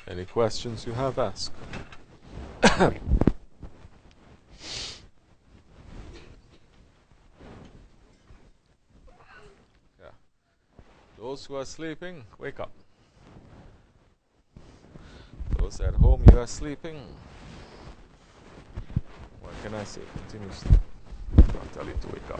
Any questions you have, ask. Yeah. Those who are sleeping, wake up. Those at home, you are sleeping. What can I say? Continue sleeping. I'll tell you to wake up.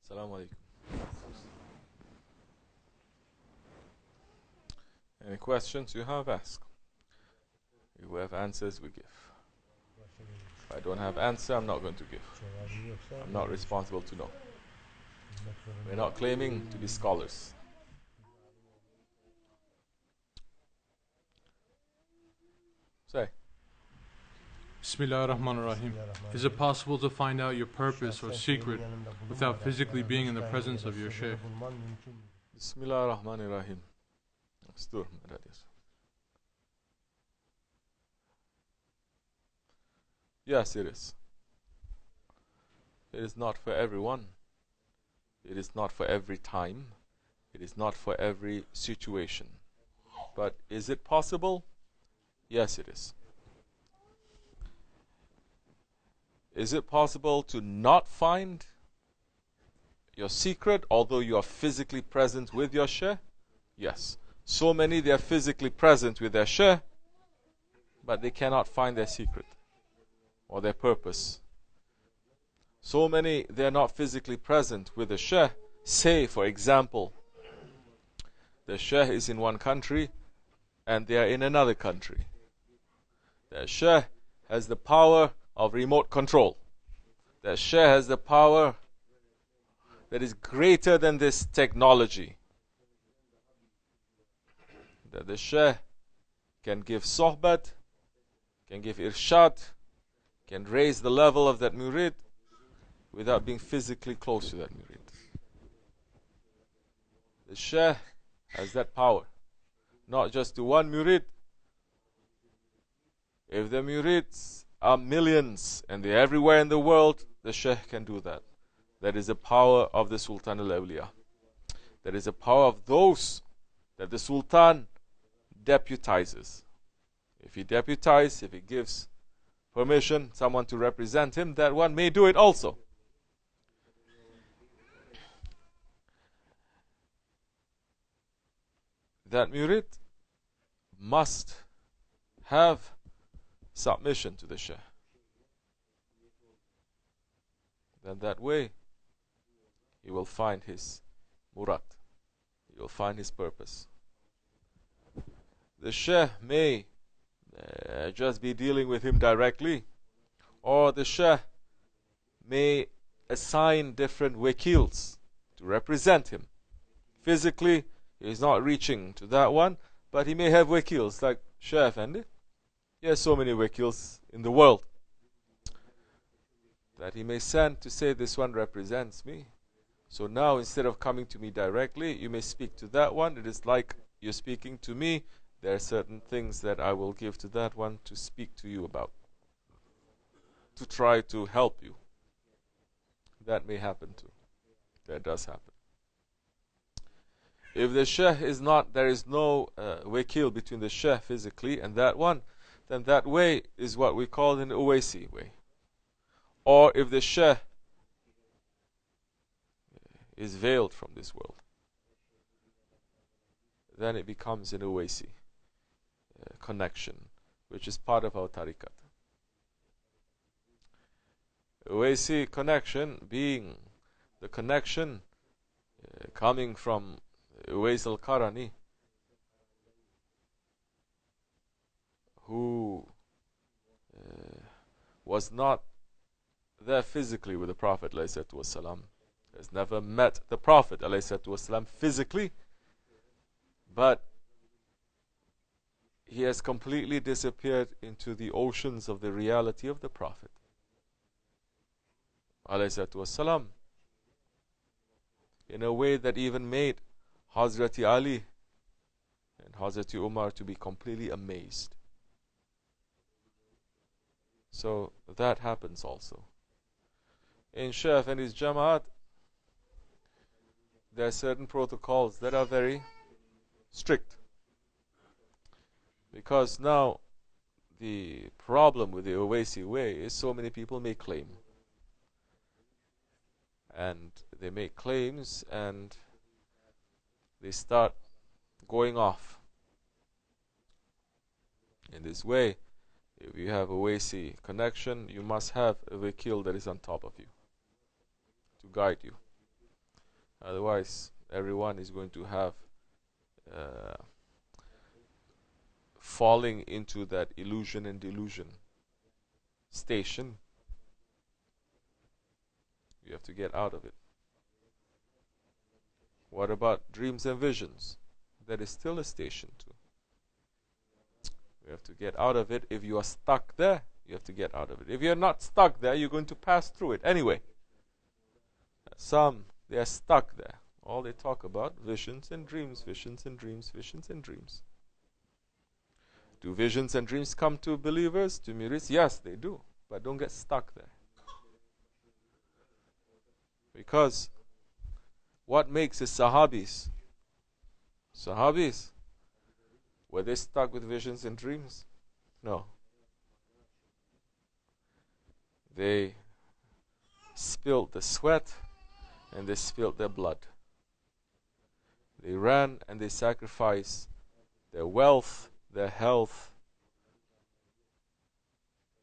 Assalamu alaikum. Any questions you have, ask. If we have answers, we give. If I don't have answer, I'm not going to give. I'm not responsible to know. We're not claiming to be scholars. Say. Bismillah ar-Rahman ar-Rahim. Is it possible to find out your purpose or secret without physically being in the presence of your Shaykh? Bismillah ar-Rahman ar-Rahim. Yes, it is. It is not for everyone. It is not for every time. It is not for every situation. But is it possible? Yes, it is. Is it possible to not find your secret although you are physically present with your Shaykh? Yes. So many, they are physically present with their Shaykh, but they cannot find their secret or their purpose. So many, they are not physically present with the Shaykh. Say, for example, the Shaykh is in one country and they are in another country. The Shaykh has the power of remote control. The Shaykh has the power that is greater than this technology. That the Shaykh can give sohbat, can give irshad, can raise the level of that murid without being physically close to that murid. The Shaykh has that power, not just to one murid, If the murids are millions and they're everywhere in the world, the Shaykh can do that. That is the power of the Sultan al-Awliya. That is the power of those that the Sultan deputizes. If he deputizes, if he gives permission, someone to represent him, that one may do it also. That murid must have submission to the Shaykh. Then that way, he will find his murad. He will find his purpose. The Shaykh may just be dealing with him directly, or the Shaykh may assign different wakils to represent him. Physically, he is not reaching to that one, but he may have wakils like Shaykh Efendi. He has so many wakils in the world that he may send to say, this one represents me. So now, instead of coming to me directly, you may speak to that one. It is like you're speaking to me. There are certain things that I will give to that one to speak to you about, to try to help you. That may happen too. That does happen. If the Shaykh is not, there is no wakil between the Shaykh physically and that one, then that way is what we call an Uwaisi way. Or if the Shaykh is veiled from this world, then it becomes an Uwaisi connection, which is part of our tariqat. Uwaisi connection being the connection coming from Uwais al-Qarani, who was not there physically with the Prophet ﷺ, has never met the Prophet ﷺ physically, but he has completely disappeared into the oceans of the reality of the Prophet ﷺ, in a way that even made Hazrati Ali and Hazrati Umar to be completely amazed. So that happens also. In Shaykh and his Jamaat, there are certain protocols that are very strict. Because now, the problem with the Uwaisi way is so many people make claim. And they make claims and they start going off. In this way, if you have a Uwaisi connection, you must have a wakil that is on top of you to guide you. Otherwise, everyone is going to have falling into that illusion and delusion station. You have to get out of it. What about dreams and visions? That is still a station too. You have to get out of it. If you are stuck there, you have to get out of it. If you're not stuck there, you're going to pass through it anyway. Some, they are stuck there. All they talk about, visions and dreams, visions and dreams, visions and dreams. Do visions and dreams come to believers, to murids? Yes, they do. But don't get stuck there. Because what makes the Sahabis? Sahabis, were they stuck with visions and dreams? No. They spilled the sweat and they spilled their blood. They ran and they sacrificed their wealth, their health,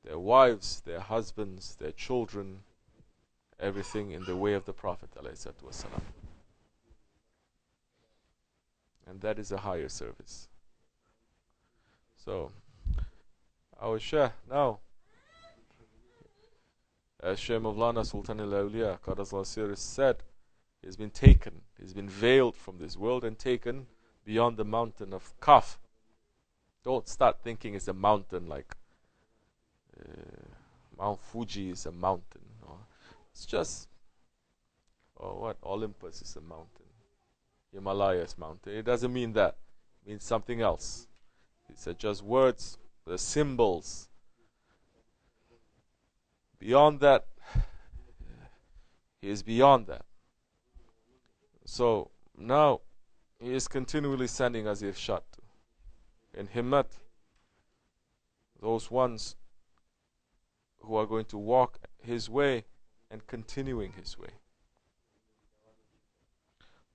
their wives, their husbands, their children, everything in the way of the Prophet ﷺ. And that is a higher service. So, our Shaykh now, as Shaykh Mawlana Sultan al-Awliya Qadasal said, he's been taken, he's been veiled from this world and taken beyond the mountain of Kaf. Don't start thinking it's a mountain like Mount Fuji is a mountain. No. It's just, what? Olympus is a mountain. Himalaya is mountain. It doesn't mean that. It means something else. These are just words, the symbols Beyond that, he is beyond that. So now he is continually sending us irshad in himmat, those ones who are going to walk his way and continuing his way.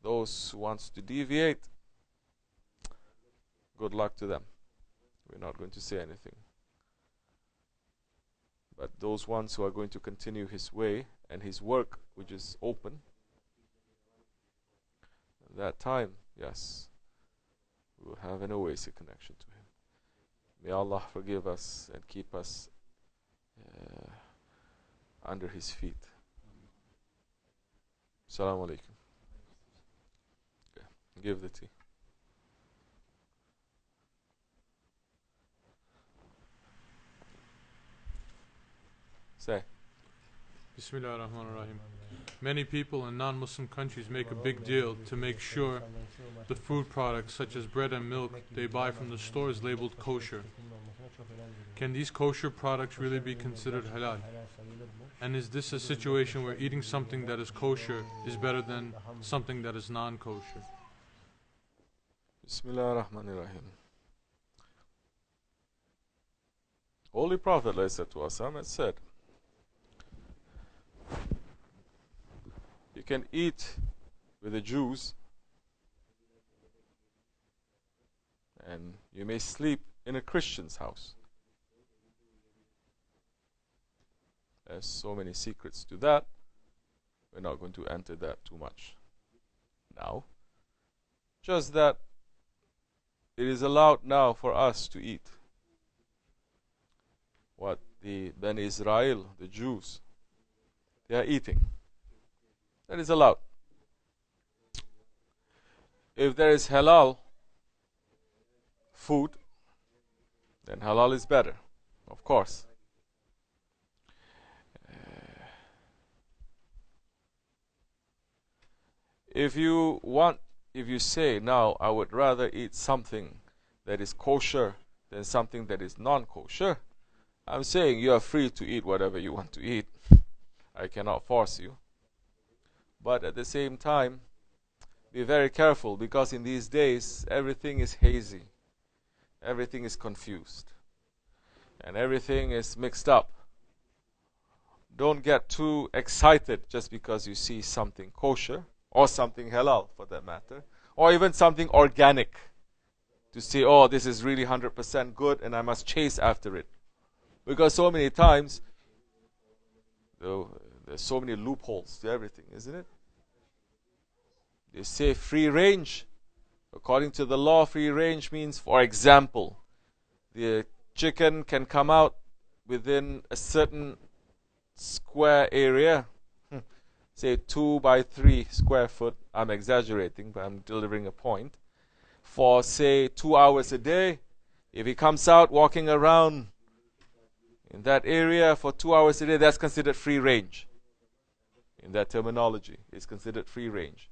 Those who wants to deviate, good luck to them. We're not going to say anything. But those ones who are going to continue his way and his work, which is open, at that time, yes, we will have an oasis connection to him. May Allah forgive us and keep us under his feet. Assalamu alaikum. Okay. Give the tea. Say. Bismillah ar-Rahman ar-Rahim. Many people in non-Muslim countries make a big deal to make sure the food products such as bread and milk they buy from the stores labeled kosher. Can these kosher products really be considered halal? And is this a situation where eating something that is kosher is better than something that is non-kosher? Bismillah ar-Rahman ar-Rahim. Holy Prophet ﷺ said, you can eat with the Jews and you may sleep in a Christian's house. There's so many secrets to that. We're not going to enter that too much now. Just that it is allowed now for us to eat what the Ben Israel, the Jews, they are eating. That is allowed. If there is halal food, then halal is better, of course. If you say, now I would rather eat something that is kosher than something that is non-kosher, I'm saying you are free to eat whatever you want to eat. I cannot force you. But at the same time, be very careful, because in these days everything is hazy, everything is confused, and everything is mixed up. Don't get too excited just because you see something kosher or something halal for that matter, or even something organic, to say, oh, this is really 100% good and I must chase after it. Because so many times there's so many loopholes to everything, isn't it? They say free range. According to the law, free range means, for example, the chicken can come out within a certain square area, say 2 by 3 square foot. I'm exaggerating, but I'm delivering a point. For say 2 hours a day, if he comes out walking around in that area for 2 hours a day, that's considered free range. In that terminology, it's considered free range.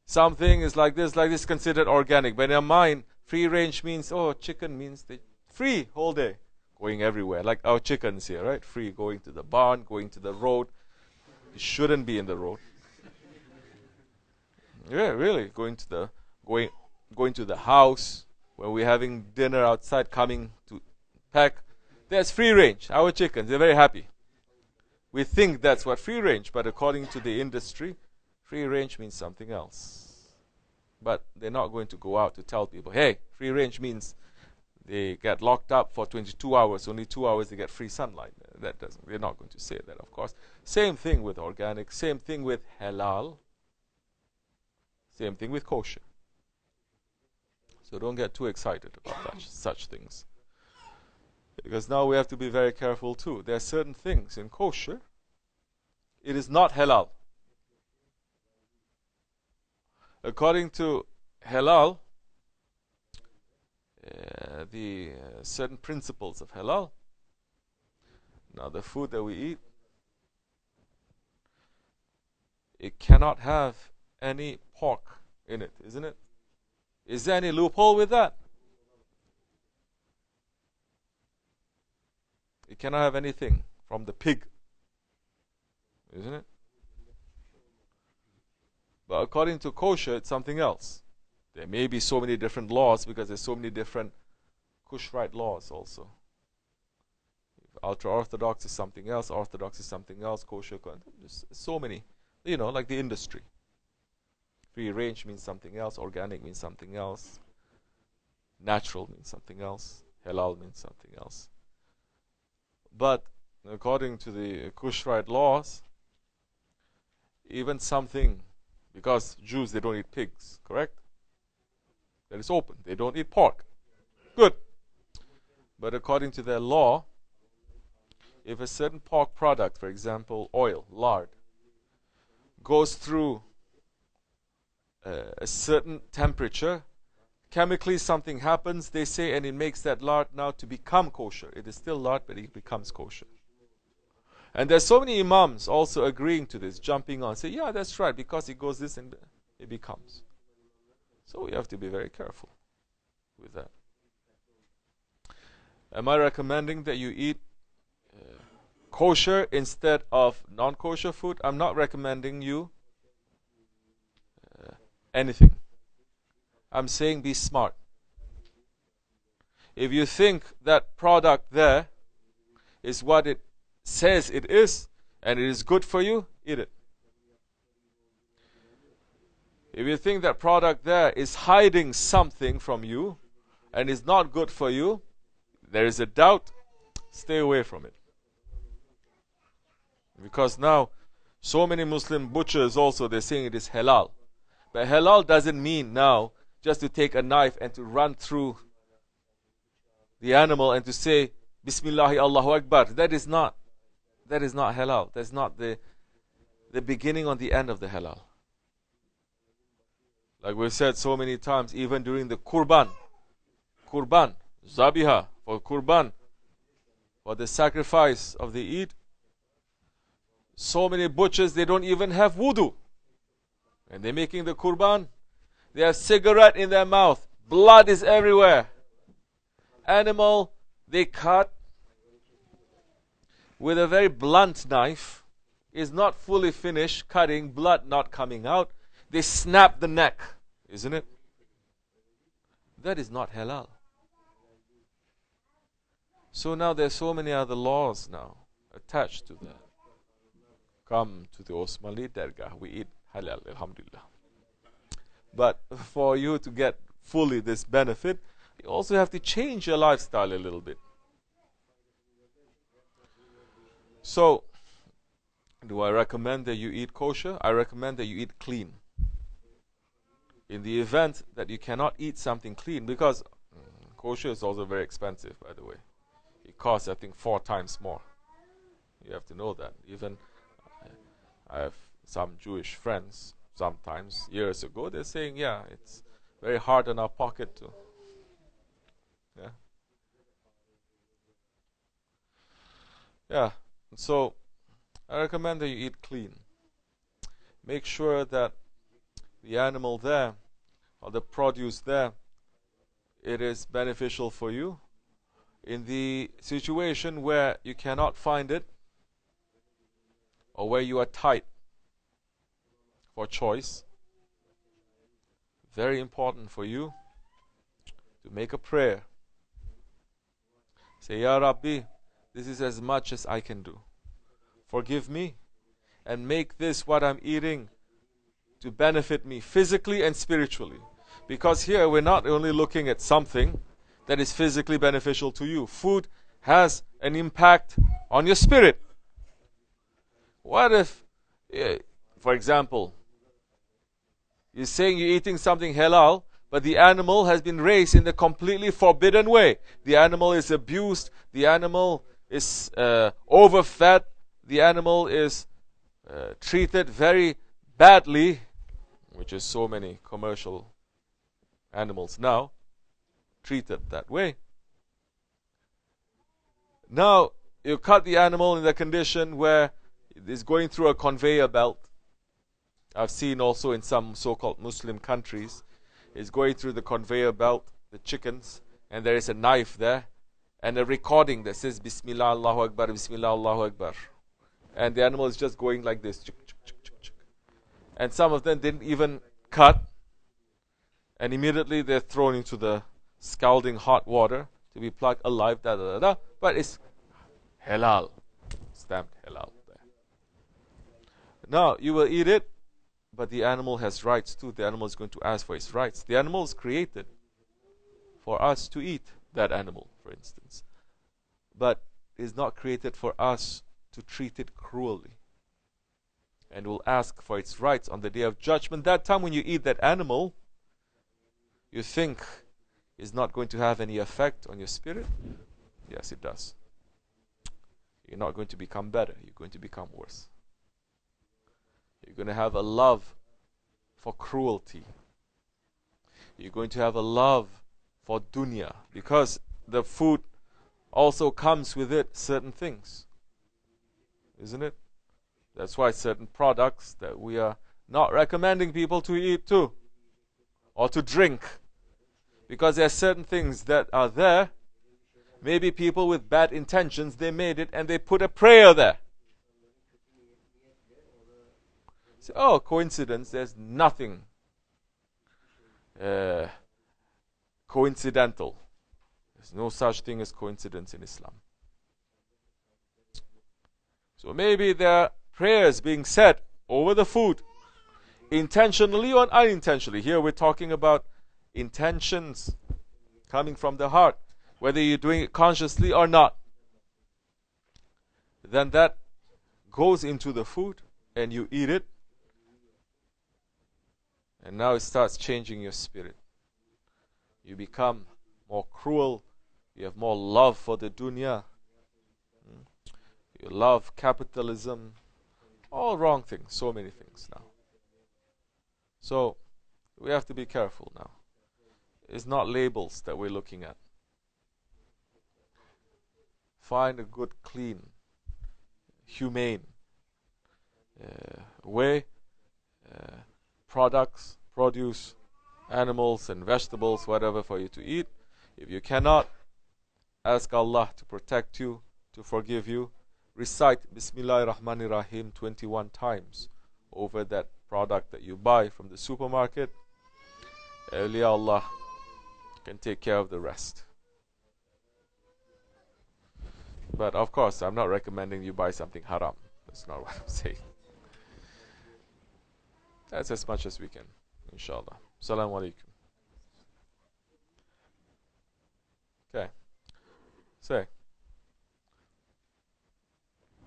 Something is like this considered organic. But in mine, free range means, oh, chicken means they free whole day, going everywhere. Like our chickens here, right? Free, going to the barn, going to the road. It shouldn't be in the road. Yeah, really, going to the house when we're having dinner outside, coming to pack. There's free range. Our chickens, they're very happy. We think that's what free range, but according to the industry, free range means something else. But they're not going to go out to tell people, hey, free range means they get locked up for 22 hours, only 2 hours they get free sunlight. They're not going to say that, of course. Same thing with organic, same thing with halal, same thing with kosher. So don't get too excited about such things. Because now we have to be very careful too. There are certain things in kosher, it is not halal. According to halal, the certain principles of halal, now the food that we eat, it cannot have any pork in it, isn't it? Is there any loophole with that? It cannot have anything from the pig isn't it? But according to kosher, it's something else. There may be so many different laws because there's so many different kushrite laws also. Ultra-Orthodox is something else, Orthodox is something else, kosher, there's so many. You know, like the industry. Free range means something else, organic means something else, natural means something else, halal means something else. But according to the kushrite laws, even something, because Jews, they don't eat pigs, correct? That is open. They don't eat pork. Good. But according to their law, if a certain pork product, for example, oil, lard, goes through a certain temperature, chemically something happens, they say, and it makes that lard now to become kosher. It is still lard, but it becomes kosher. And there's so many imams also agreeing to this, jumping on, say, yeah, that's right, because it goes this and it becomes. So we have to be very careful with that. Am I recommending that you eat kosher instead of non-kosher food? I'm not recommending you anything. I'm saying be smart. If you think that product there is what it says it is, and it is good for you, eat it. If you think that product there is hiding something from you, and is not good for you, there is a doubt, stay away from it. Because now, so many Muslim butchers also, they're saying it is halal. But halal doesn't mean now just to take a knife and to run through the animal and to say, Bismillahi Allahu Akbar. That is not halal. That's not the beginning or the end of the halal. Like we've said so many times, even during the Qurban, Zabiha, for Qurban, for the sacrifice of the Eid, so many butchers, they don't even have wudu. And they're making the Qurban, they have cigarette in their mouth, blood is everywhere. Animal, they cut with a very blunt knife, is not fully finished cutting, blood not coming out. They snap the neck, isn't it? That is not halal. So now there's so many other laws now attached to that. Come to the OSMANLI DERGAH, we eat halal, alhamdulillah. But for you to get fully this benefit, you also have to change your lifestyle a little bit. So, do I recommend that you eat kosher? I recommend that you eat clean. In the event that you cannot eat something clean, because kosher is also very expensive, by the way. It costs, I think, 4 times more. You have to know that. Even I have some Jewish friends, sometimes, years ago, they're saying, yeah, it's very hard on our pocket to. Yeah. Yeah. So, I recommend that you eat clean. Make sure that the animal there, or the produce there, it is beneficial for you. In the situation where you cannot find it, or where you are tight for choice, very important for you to make a prayer. Say, Ya Rabbi, this is as much as I can do. Forgive me and make this what I'm eating to benefit me physically and spiritually. Because here we're not only looking at something that is physically beneficial to you. Food has an impact on your spirit. What if, for example, you're saying you're eating something halal, but the animal has been raised in the completely forbidden way. The animal is abused, the animal is overfed, the animal is treated very badly, which is so many commercial animals now, treated that way. Now, you cut the animal in the condition where it is going through a conveyor belt. I've seen also in some so-called Muslim countries, it's going through the conveyor belt, the chickens, and there is a knife there, and a recording that says, Bismillah Allahu Akbar, Bismillah Allahu Akbar. And the animal is just going like this. And some of them didn't even cut. And immediately they're thrown into the scalding hot water to be plucked alive. But it's halal. Stamped halal there. Now, you will eat it, but the animal has rights too. The animal is going to ask for its rights. The animal is created for us to eat that animal, for instance. But is not created for us to treat it cruelly. And will ask for its rights on the day of judgment. That time when you eat that animal, you think is not going to have any effect on your spirit? Yes, it does. You're not going to become better. You're going to become worse. You're going to have a love for cruelty. You're going to have a love for dunya. Because the food also comes with it certain things. Isn't it? That's why certain products that we are not recommending people to eat too. Or to drink. Because there are certain things that are there. Maybe people with bad intentions, they made it and they put a prayer there. So, oh, coincidence. There's nothing coincidental. There's no such thing as coincidence in Islam. So maybe there are prayers being said over the food, intentionally or unintentionally. Here we're talking about intentions coming from the heart, whether you're doing it consciously or not. Then that goes into the food and you eat it, and now it starts changing your spirit. You become more cruel. You have more love for the dunya. You love capitalism. All wrong things. So many things now. So we have to be careful now. It's not labels that we're looking at. Find a good, clean, humane way. Products, produce, animals and vegetables, whatever for you to eat. If you cannot, ask Allah to protect you, to forgive you. Recite Bismillahir Rahmanir Rahim 21 times over that product that you buy from the supermarket. Awliya Allah can take care of the rest. But of course, I'm not recommending you buy something haram. That's not what I'm saying. That's as much as we can, inshallah. Assalamu alaikum. Okay. Say.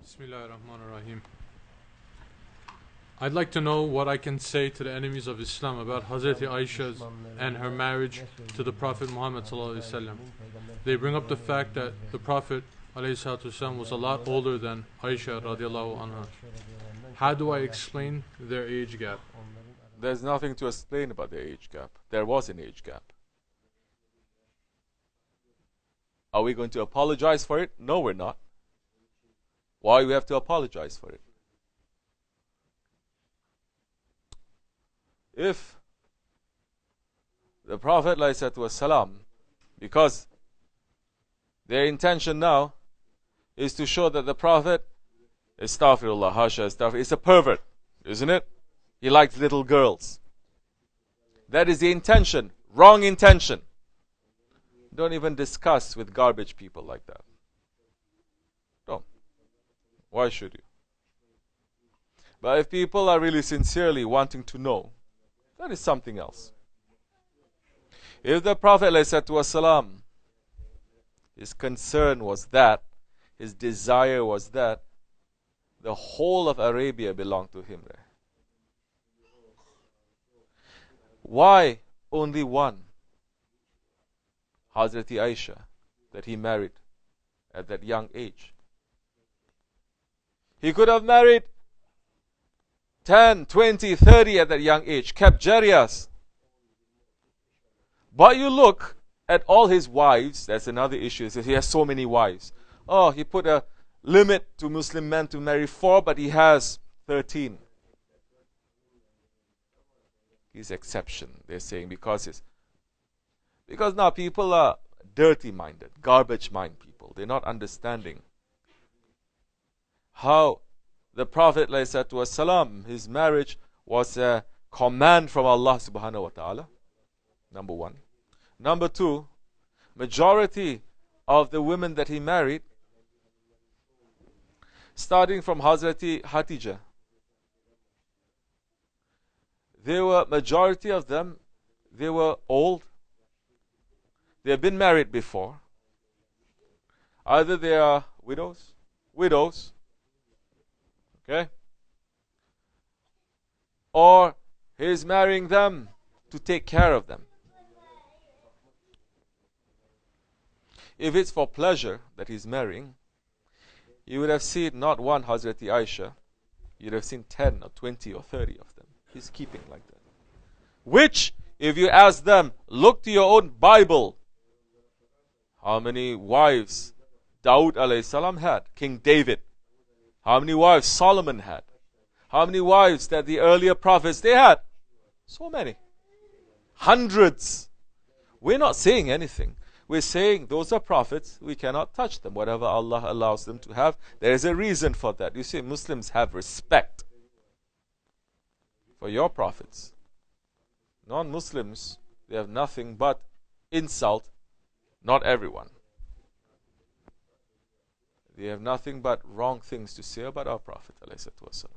Bismillahirrahmanirrahim. I'd like to know what I can say to the enemies of Islam about Hazrat Aisha and her marriage to the Prophet Muhammad sallallahu alaihi wasallam. They bring up the fact that the Prophet ﷺ was a lot older than Aisha radiallahu anha. How do I explain their age gap? There's nothing to explain about the age gap. There was an age gap. Are we going to apologize for it? No, we're not. Why do we have to apologize for it? If the Prophet ﷺ, because their intention now is to show that the Prophet, astaghfirullah, hasha, astaghfirullah, is a pervert, isn't it? He likes little girls. That is the intention. Wrong intention. Don't even discuss with garbage people like that. Don't. Why should you? But if people are really sincerely wanting to know, that is something else. If the Prophet ﷺ, his concern was that, his desire was that, the whole of Arabia belonged to him there. Why only one? Hazrat Aisha, that he married at that young age. He could have married 10, 20, 30 at that young age, kept jariyas. But you look at all his wives, that's another issue. He has so many wives. Oh, he put a limit to Muslim men to marry 4, but he has 13. His exception, they're saying, because now people are dirty-minded, garbage-mind people. They're not understanding how the Prophet ﷺ, his marriage was a command from Allah subhanahu wa ta'ala. Number one. Number two, majority of the women that he married, starting from Hazrati Hatijah, majority of them, they were old. They have been married before. Either they are widows, okay, or he is marrying them to take care of them. If it's for pleasure that he's marrying, you would have seen not one Hazrati Aisha, you'd have seen 10 or 20 or 30 of them. He's keeping like that. Which, if you ask them, look to your own Bible, how many wives Dawood alayhi salam had, King David? How many wives Solomon had? How many wives that the earlier prophets they had? So many. Hundreds. We're not saying anything. We're saying those are prophets, we cannot touch them. Whatever Allah allows them to have, there is a reason for that. You see, Muslims have respect for your prophets. Non-Muslims, they have nothing but insult. Not everyone. They have nothing but wrong things to say about our Prophet ﷺ.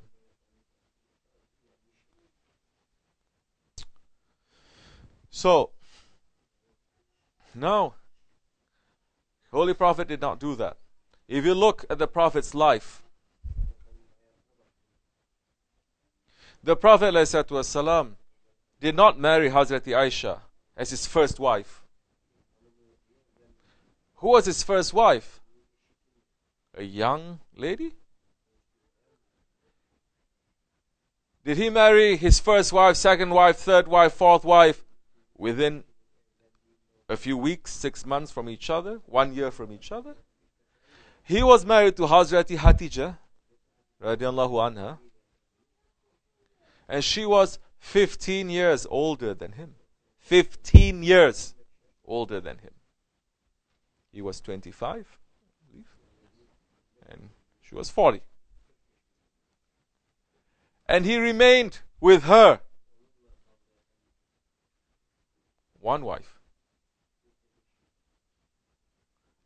So, no, Holy Prophet did not do that. If you look at the Prophet's life, the Prophet ﷺ did not marry Hazrati Aisha as his first wife. Who was his first wife? A young lady? Did he marry his first wife, second wife, third wife, fourth wife within a few weeks, 6 months from each other, 1 year from each other? He was married to Hazrati Hatijah radiallahu anha, and she was 15 years older than him. 15 years older than him. He was 25, I believe, and she was 40. And he remained with her. One wife.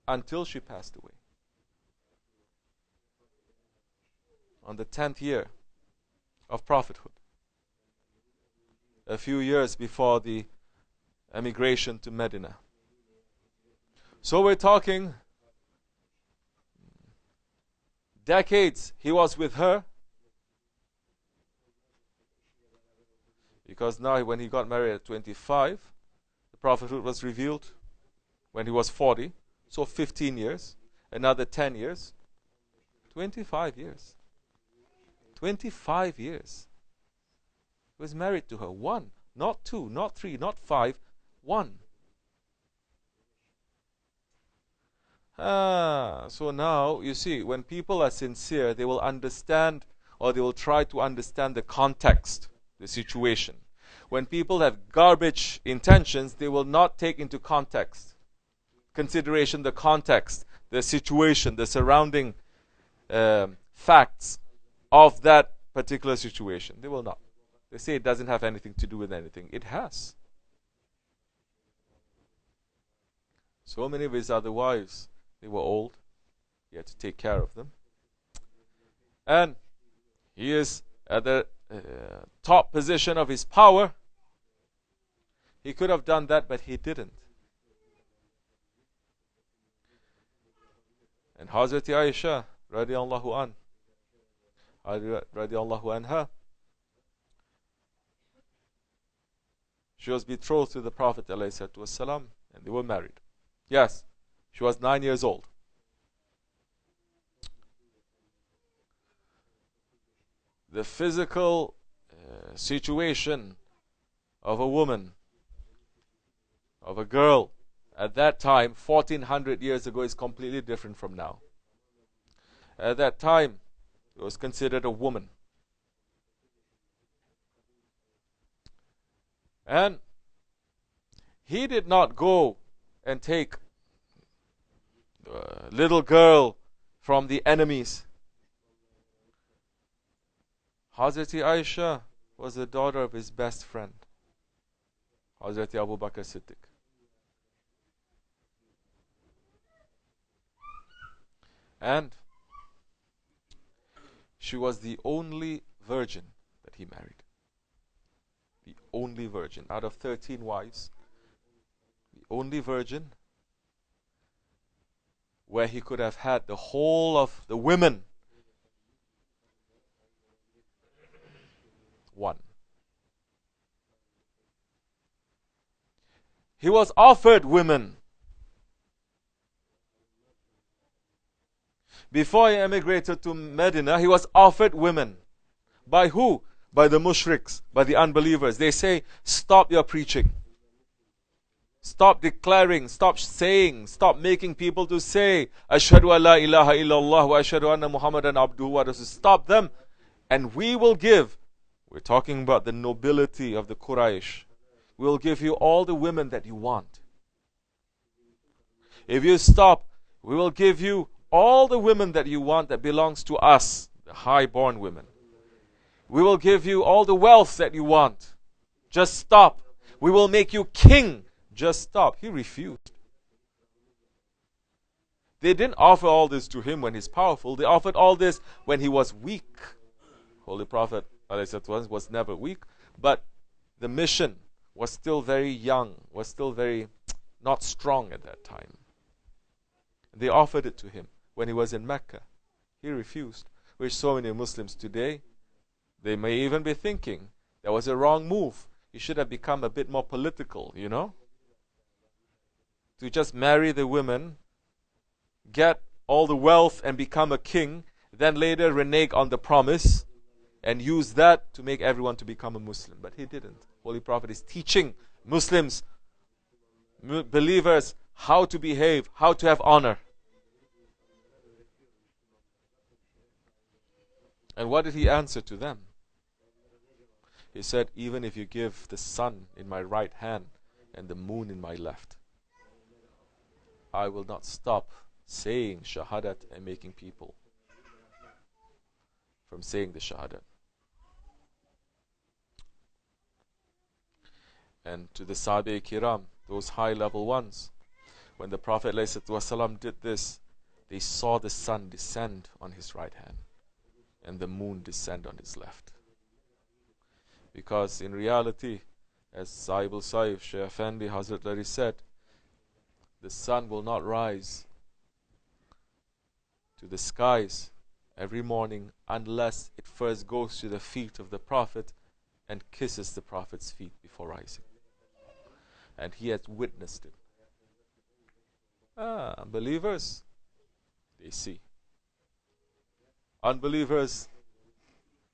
Until she passed away. On the 10th year of prophethood. A few years before the emigration to Medina. So we're talking decades he was with her. Because now when he got married at 25, the prophethood was revealed when he was 40. So 15 years, another 10 years, 25 years. 25 years. He was married to her. One, not two, not three, not five, one. So now, you see, when people are sincere, they will understand, or they will try to understand the context, the situation. When people have garbage intentions, they will not take into consideration the context, the situation, the surrounding facts of that particular situation. They will not. They say it doesn't have anything to do with anything. It has. So many of his other wives, they were old. He had to take care of them. And he is at the top position of his power. He could have done that, but he didn't. And Hazrati Aisha radiallahu anha, she was betrothed to the Prophet ﷺ, and they were married. Yes, she was 9 years old. The physical situation of a woman, of a girl, at that time, 1400 years ago, is completely different from now. At that time, it was considered a woman. And he did not go and take a little girl from the enemies. Hazrati Aisha was the daughter of his best friend, Hazrati Abu Bakr Siddiq. And she was the only virgin that he married. The only virgin. Out of 13 wives, the only virgin where he could have had the whole of the women. One. He was offered women. Before he emigrated to Medina, he was offered women. By who? By the mushriks, by the unbelievers. They say, stop your preaching. Stop declaring, stop saying, stop making people to say, Ashhadu an la ilaha illallah wa ashhadu anna Muhammadan abduhu wa rasuluh. Stop them, and we will give. We're talking about the nobility of the Quraysh. We'll give you all the women that you want. If you stop, we will give you all the women that you want that belongs to us, the high-born women. We will give you all the wealth that you want. Just stop. We will make you king. Just stop. He refused. They didn't offer all this to him when he's powerful. They offered all this when he was weak. Holy Prophet was never weak, but the mission was still very young, was still very not strong at that time. They offered it to him when he was in Mecca. He refused. Which so many Muslims today, they may even be thinking that was a wrong move. He should have become a bit more political, you know? To just marry the women, get all the wealth and become a king, then later renege on the promise and use that to make everyone to become a Muslim. But he didn't. Holy Prophet is teaching Muslims, believers, how to behave, how to have honor. And what did he answer to them? He said, even if you give the sun in my right hand and the moon in my left, I will not stop saying shahadat and making people from saying the shahadat. And to the Sahabe Kiram, those high level ones, when the Prophet ﷺ did this, they saw the sun descend on his right hand and the moon descend on his left. Because in reality, as Sahib al-Saif, Shaykh Efendi, Hazrat Lari said, the sun will not rise to the skies every morning unless it first goes to the feet of the Prophet and kisses the Prophet's feet before rising. And he has witnessed it. Believers, they see. Unbelievers,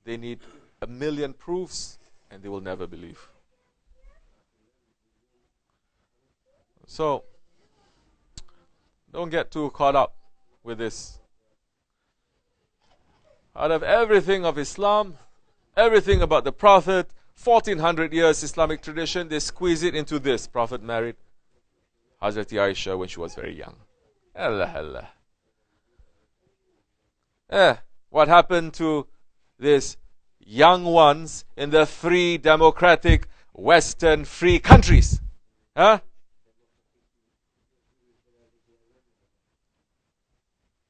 they need a million proofs and they will never believe. So, don't get too caught up with this. Out of everything of Islam, everything about the Prophet, 1400 years Islamic tradition, they squeeze it into this. Prophet married Hazrati Aisha when she was very young. Allah Allah. What happened to these young ones in the free, democratic, Western free countries? Huh?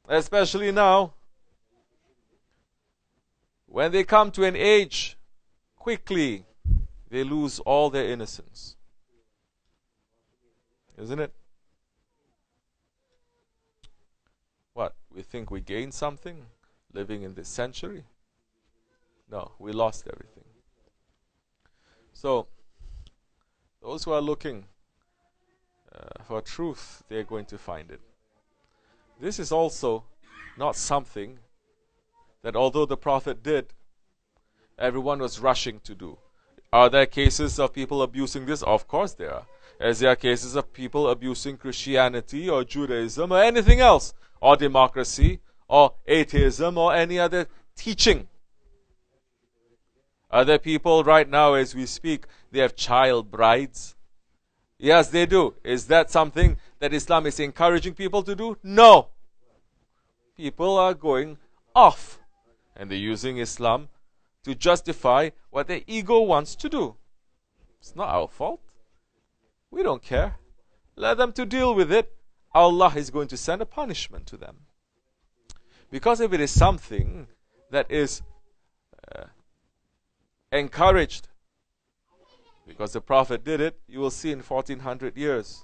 Especially now, when they come to an age, quickly they lose all their innocence. Isn't it? What? We think we gained something living in this century? No, we lost everything. So, those who are looking for truth, they are going to find it. This is also not something that although the Prophet did, everyone was rushing to do. Are there cases of people abusing this? Of course there are. As there are cases of people abusing Christianity or Judaism or anything else, or democracy or atheism or any other teaching. Are there people right now as we speak, they have child brides? Yes, they do. Is that something that Islam is encouraging people to do? No. People are going off and they're using Islam to justify what their ego wants to do. It's not our fault. We don't care. Let them to deal with it. Allah is going to send a punishment to them. Because if it is something that is encouraged, because the Prophet did it, you will see in 1400 years,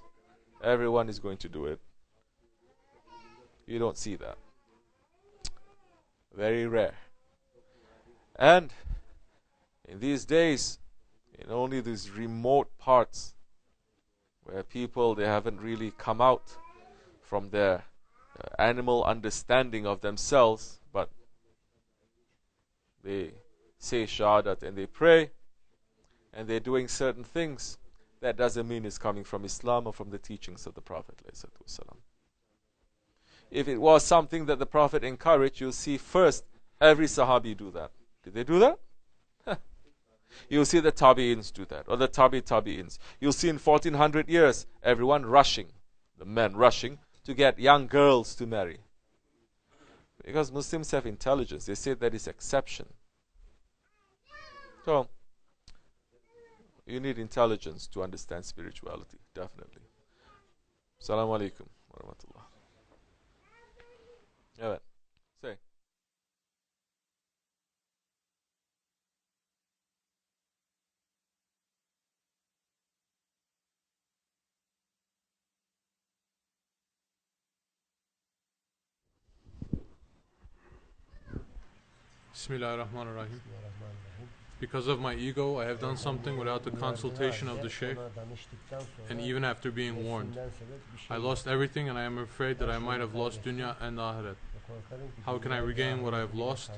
everyone is going to do it. You don't see that. Very rare. And in these days, in only these remote parts where people, they haven't really come out from their animal understanding of themselves, but they say shahadat and they pray and they're doing certain things, that doesn't mean it's coming from Islam or from the teachings of the Prophet. If it was something that the Prophet encouraged, you'll see first every Sahabi do that. Did they do that? You'll see the Tabi'ins do that, or the Tabi'ins. You'll see in 1400 years, everyone rushing, the men rushing to get young girls to marry. Because Muslims have intelligence. They say that is exception. So, you need intelligence to understand spirituality, definitely. Assalamu alaikum wa rahmatullah. Yeah, say. Bismillahirrahmanirrahim. Because of my ego, I have done something without the consultation of the Shaykh, and even after being warned. I lost everything, and I am afraid that I might have lost Dunya and Akhirat. How can I regain what I have lost?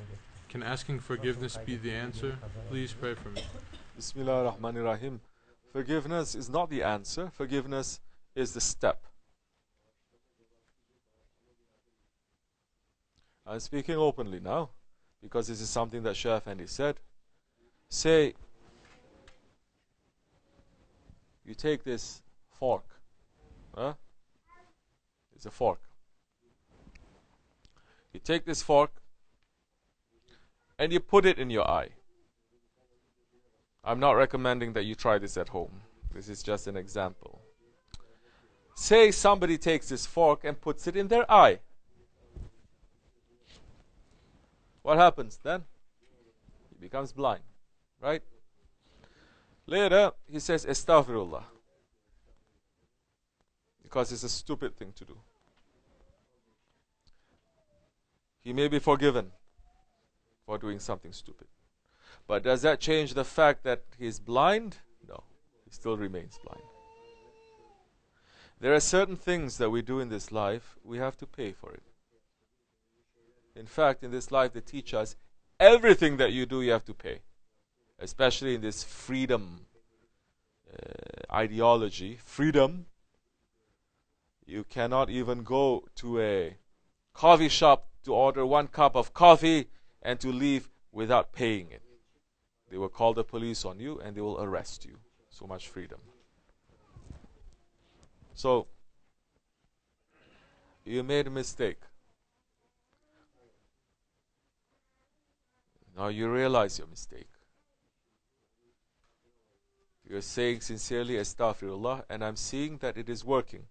Can asking forgiveness be the answer? Please pray for me. Bismillah ar-Rahman ar-Rahim. Forgiveness is not the answer. Forgiveness is the step. I'm speaking openly now, because this is something that Shaykh Efendi said. Say, you take this fork. It's a fork. You take this fork and you put it in your eye. I'm not recommending that you try this at home. This is just an example. Say somebody takes this fork and puts it in their eye. What happens then? He becomes blind, right? Later, he says, Astaghfirullah. Because it's a stupid thing to do. He may be forgiven for doing something stupid. But does that change the fact that he's blind? No, he still remains blind. There are certain things that we do in this life, we have to pay for it. In fact, in this life, they teach us everything that you do, you have to pay. Especially in this freedom ideology. Freedom. You cannot even go to a coffee shop to order 1 cup of coffee and to leave without paying it. They will call the police on you and they will arrest you. So much freedom. So, you made a mistake. Now you realize your mistake. You're saying sincerely, Astaghfirullah, and I'm seeing that it is working.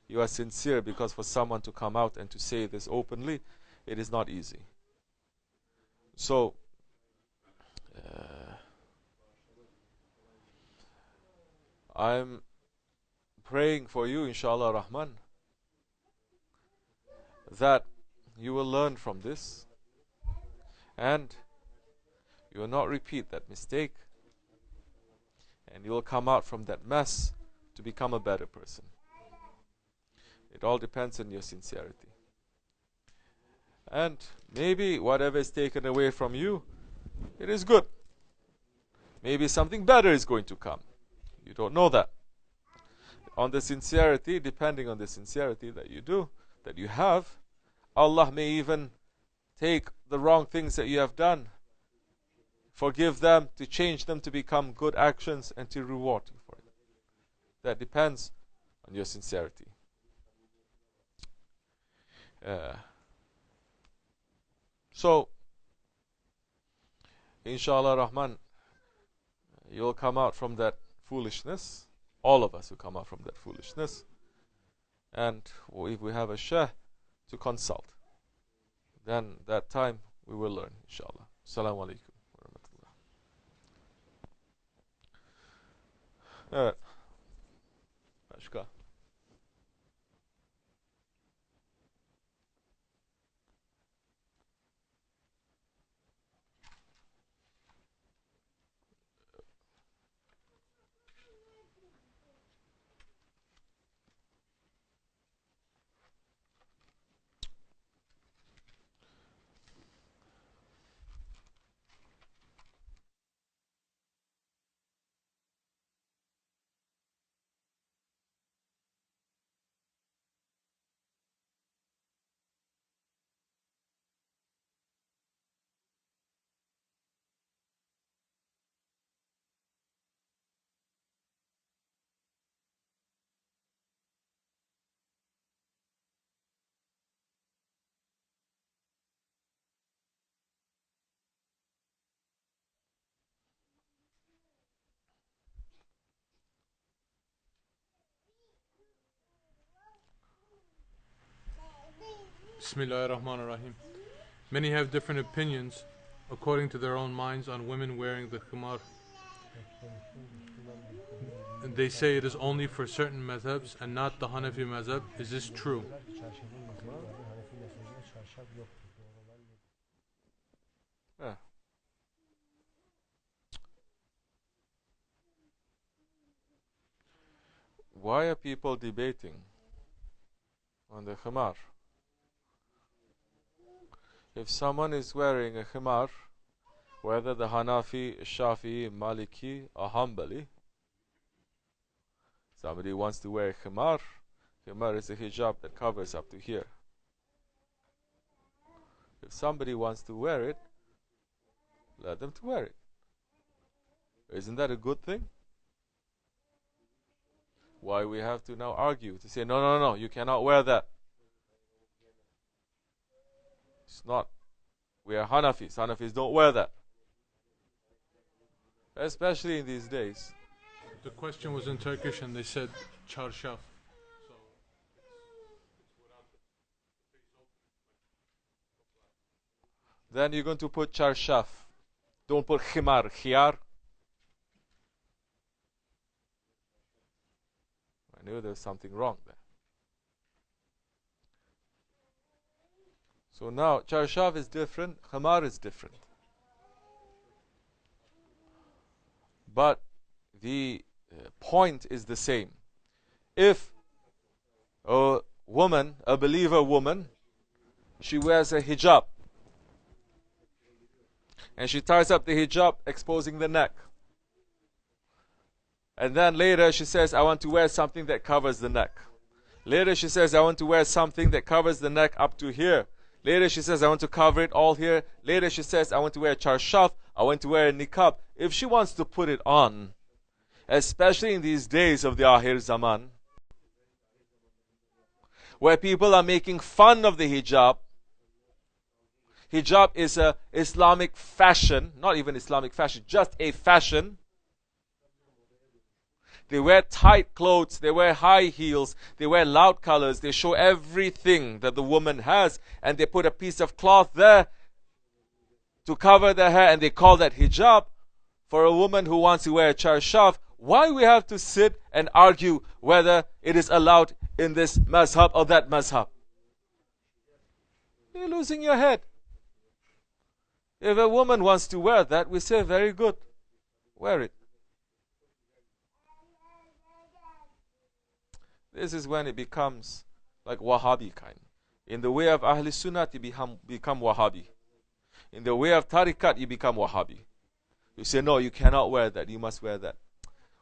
You are sincere, because for someone to come out and to say this openly, it is not easy. So, I'm praying for you, inshallah Rahman, that you will learn from this and you will not repeat that mistake, and you will come out from that mess to become a better person. It all depends on your sincerity. And maybe whatever is taken away from you, it is good. Maybe something better is going to come. You don't know that. On the sincerity, depending on the sincerity that you do, that you have, Allah may even take the wrong things that you have done, forgive them, to change them to become good actions, and to reward you for it. That depends on your sincerity. So, Inshallah Rahman, you'll come out from that foolishness. All of us will come out from that foolishness. And if we have a Shaykh to consult, then that time we will learn, inshallah. Assalamu alaikum wa rahmatullah. Alright. Ashka. Bismillahirrahmanirrahim. Many have different opinions according to their own minds on women wearing the khimar. And they say it is only for certain madhabs and not the Hanafi madhab. Is this true? Yeah. Why are people debating on the khimar? If someone is wearing a khimar, whether the Hanafi, Shafi'i, Maliki, or Hanbali, somebody wants to wear a khimar. Khimar is a hijab that covers up to here. If somebody wants to wear it, let them to wear it. Isn't that a good thing? Why we have to now argue to say, no, no, no, you cannot wear that. It's not. We are Hanafis. Hanafis don't wear that. Especially in these days. The question was in Turkish and they said charshaf. Then you're going to put charshaf. Don't put khimar, khiyar. I knew there was something wrong there. So now, charshaf is different, khimar is different. But the point is the same. If a woman, a believer woman, she wears a hijab, and she ties up the hijab exposing the neck, and then later she says, I want to wear something that covers the neck. Later she says, I want to wear something that covers the neck up to here. Later she says, I want to cover it all here. Later she says, I want to wear a charshaf, I want to wear a niqab. If she wants to put it on, especially in these days of the Akhir Zaman, where people are making fun of the hijab. Hijab is a Islamic fashion, not even Islamic fashion, just a fashion. They wear tight clothes, they wear high heels, they wear loud colors, they show everything that the woman has, and they put a piece of cloth there to cover their hair, and they call that hijab. For a woman who wants to wear a charshaf, why we have to sit and argue whether it is allowed in this mazhab or that mazhab? You're losing your head. If a woman wants to wear that, we say, very good, wear it. This is when it becomes like Wahhabi kind. In the way of Ahl Sunnah, you become Wahhabi. In the way of Tariqat, you become Wahhabi. You say, no, you cannot wear that, you must wear that.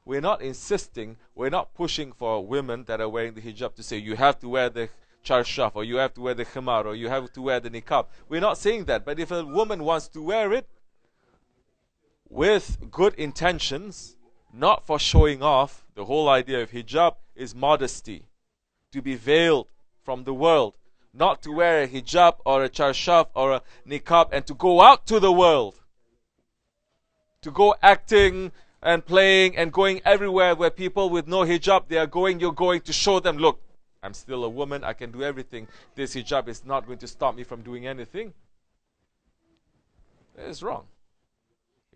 We're not insisting, we're not pushing for women that are wearing the hijab to say, you have to wear the charshaf, or you have to wear the khimar, or you have to wear the niqab. We're not saying that, but if a woman wants to wear it with good intentions, not for showing off, the whole idea of hijab is modesty, to be veiled from the world, not to wear a hijab or a charshaf or a niqab and to go out to the world. to go acting and playing and going everywhere where people with no hijab, they are going, you're going to show them, look, I'm still a woman, I can do everything. This hijab is not going to stop me from doing anything. That is wrong.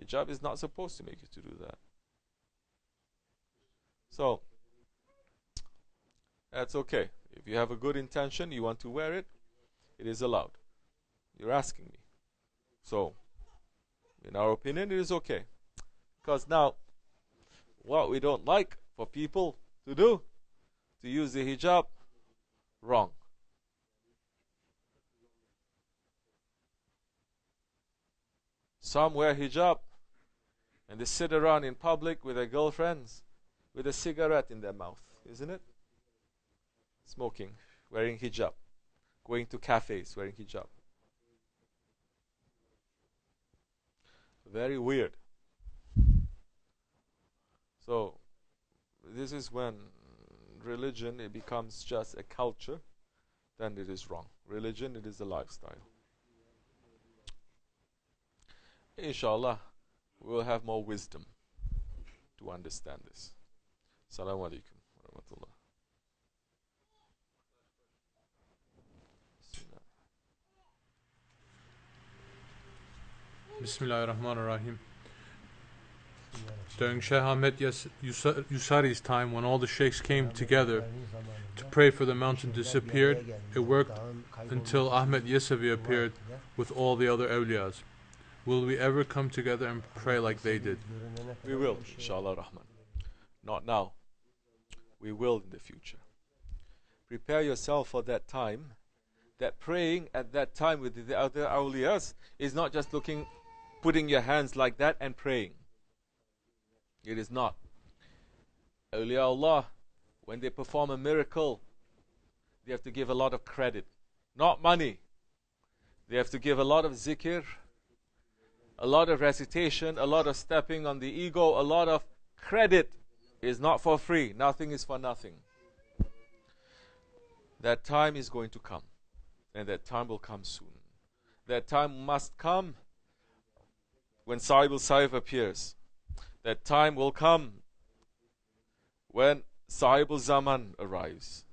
Hijab is not supposed to make you to do that. So, that's okay. If you have a good intention, you want to wear it, it is allowed. You're asking me. So, in our opinion, it is okay. Because now, what we don't like for people to do, to use the hijab, wrong. Some wear hijab and they sit around in public with their girlfriends with a cigarette in their mouth, isn't it? Smoking, wearing hijab, going to cafes wearing hijab. Very weird. So, this is when religion, it becomes just a culture, then it is wrong. Religion, it is a lifestyle. Inshallah, we will have more wisdom to understand this. Assalamu alaikum wa rahmatullah. Bismillahirrahmanirrahim. During Shaykh Ahmed Yusari's time, when all the sheikhs came together to pray for the mountain disappeared, it worked until Ahmed Yesavi appeared with all the other awliyas. Will we ever come together and pray like they did? We will, inshallah rahman. Not now. We will in the future. Prepare yourself for that time. That praying at that time with the other awliyas is not just putting your hands like that and praying. It is not. Awliya Allah, when they perform a miracle, they have to give a lot of credit, not money. They have to give a lot of zikr, a lot of recitation, a lot of stepping on the ego, a lot of credit. Is not for free. Nothing is for nothing. That time is going to come, and that time will come soon. That time must come when Sahib al-Saif appears. That time will come when Sahib al-Zaman arrives.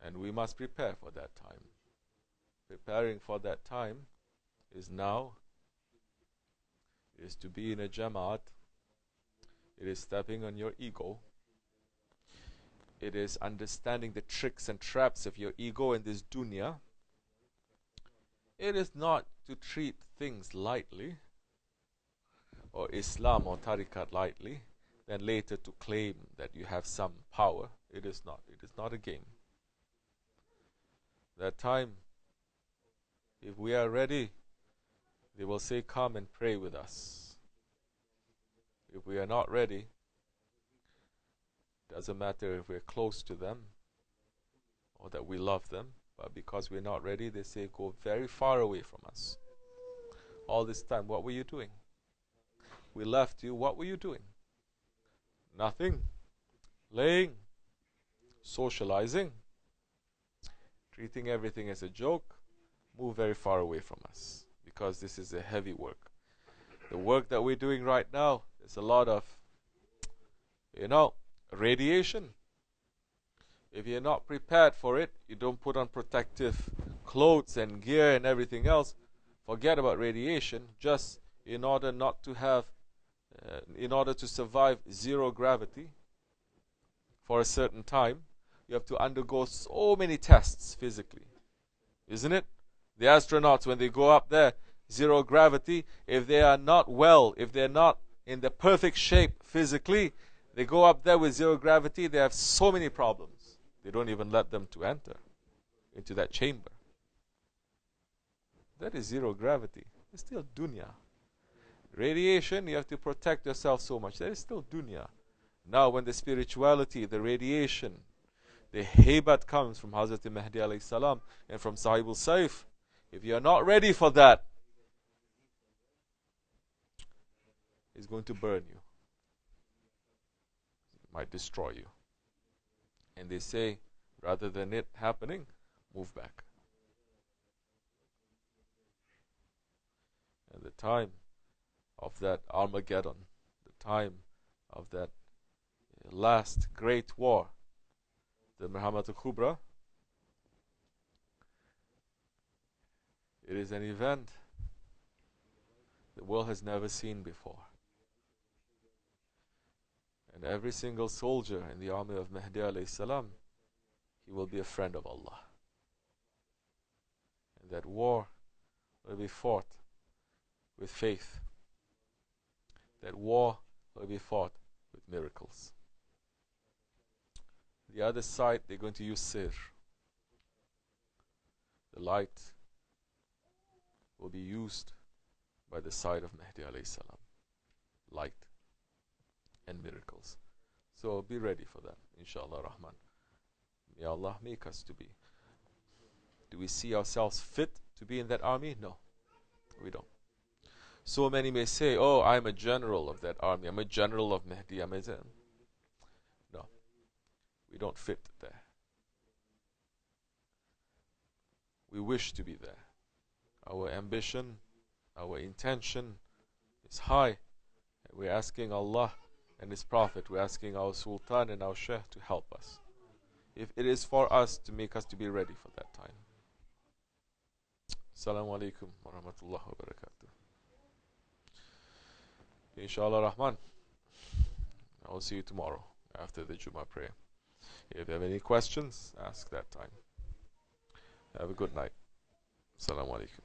And we must prepare for that time. Preparing for that time is now, is to be in a Jamaat. It is stepping on your ego. It is understanding the tricks and traps of your ego in this dunya. It is not to treat things lightly, or Islam or Tariqat lightly, then later to claim that you have some power. It is not. It is not a game. That time, if we are ready, they will say, come and pray with us. If we are not ready, doesn't matter if we're close to them or that we love them, but because we're not ready, they say, go very far away from us. All this time, what were you doing? We left you, what were you doing? Nothing. Laying, socializing, treating everything as a joke. Move very far away from us, because this is a heavy work. The work that we're doing right now, there's a lot of, radiation. If you're not prepared for it, you don't put on protective clothes and gear and everything else, forget about radiation. Just in order not to have, in order to survive zero gravity for a certain time, you have to undergo so many tests physically, isn't it? The astronauts, when they go up there, zero gravity, if they are not well, if they're not in the perfect shape physically, they go up there with zero gravity, they have so many problems. They don't even let them to enter into that chamber. That is zero gravity. It's still dunya. Radiation, you have to protect yourself so much. That is still dunya. Now when the spirituality, the radiation, the hebat comes from Hazrat Mahdi alayhi salam and from Sahib al-Saif, if you are not ready for that, it's going to burn you. It might destroy you. And they say, rather than it happening, move back. And the time of that Armageddon, the time of that last great war, the Marhamat al-Kubra, it is an event the world has never seen before. And every single soldier in the army of Mahdi alayhi salam, he will be a friend of Allah. And that war will be fought with faith. That war will be fought with miracles. The other side, they're going to use sir. The light will be used by the side of Mahdi alayhi salam. Light and miracles. So be ready for that, inshallah rahman. May Allah make us to be. Do we see ourselves fit to be in that army? No, we don't. So many may say, oh, I'm a general of that army, I'm a general of Mahdi, I'm a no, we don't fit there. We wish to be there. Our ambition, our intention is high. And we're asking Allah and His Prophet, we're asking our Sultan and our Shaykh to help us. If it is for us to make us to be ready for that time. Assalamu alaikum wa rahmatullahi wa barakatuh. Inshallah Rahman, I will see you tomorrow after the Jummah prayer. If you have any questions, ask that time. Have a good night. Assalamu alaikum.